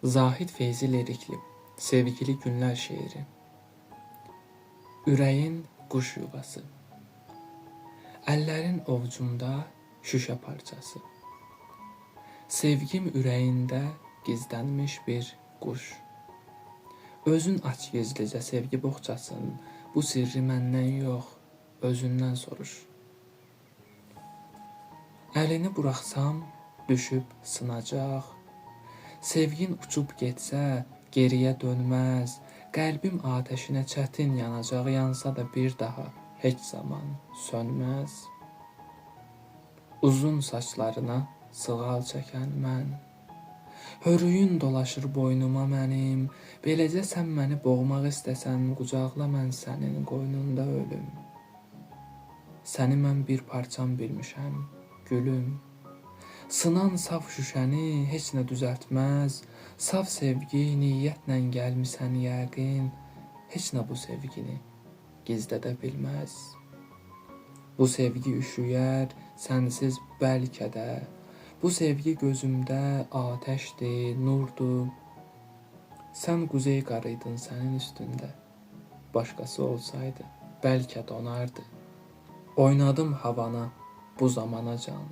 Zahid Feyzi lirikli, sevgili günlər şeiri. Ürəyin quş yuvası, əllərin ovcumda şüşə parçası. Sevgim ürəyində gizlənmiş bir quş. Özün aç gizlicə sevgi boğçasın, bu sirri məndən yox, özündən soruş. Əlini buraxsam, düşüb sınacaq. Sevgin uçub getsə, geriyə dönməz. Qəlbim atəşinə çətin yanacaq, yansa da bir daha heç zaman sönməz. Uzun saçlarına sığal çəkən mən, hörüyün dolaşır boynuma mənim. Beləcə sən məni boğmaq istəsən, qucaqla mən sənin qoynunda ölüm. Səni mən bir parçam bilmişəm, gülüm. Sınan saf şüşəni heç nə düzəltməz. Saf sevgi niyyətlə gəlmisən yəqin, heç nə bu sevgini gizlədə bilməz. Bu sevgi üşüyər, sənsiz bəlkə də. Bu sevgi gözümdə atəşdir, nurdur. Sən quzey qarıydın sənin üstündə. Başqası olsaydı, bəlkə donardı. Oynadım havana, bu zamana can.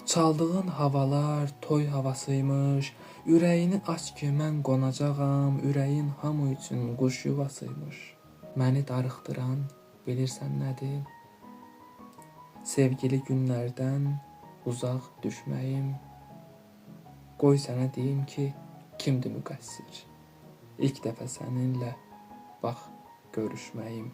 Çaldığın havalar toy havasıymış. Ürəyini aç ki mən qonacağam. Ürəyin hamı üçün quş yuvasıymış. Məni darıxdıran bilirsən nədir? Sevgili günlərdən uzaq düşməyim. Qoy sənə deyim ki, kimdir müqəssir? İlk dəfə səninlə bax görüşməyim.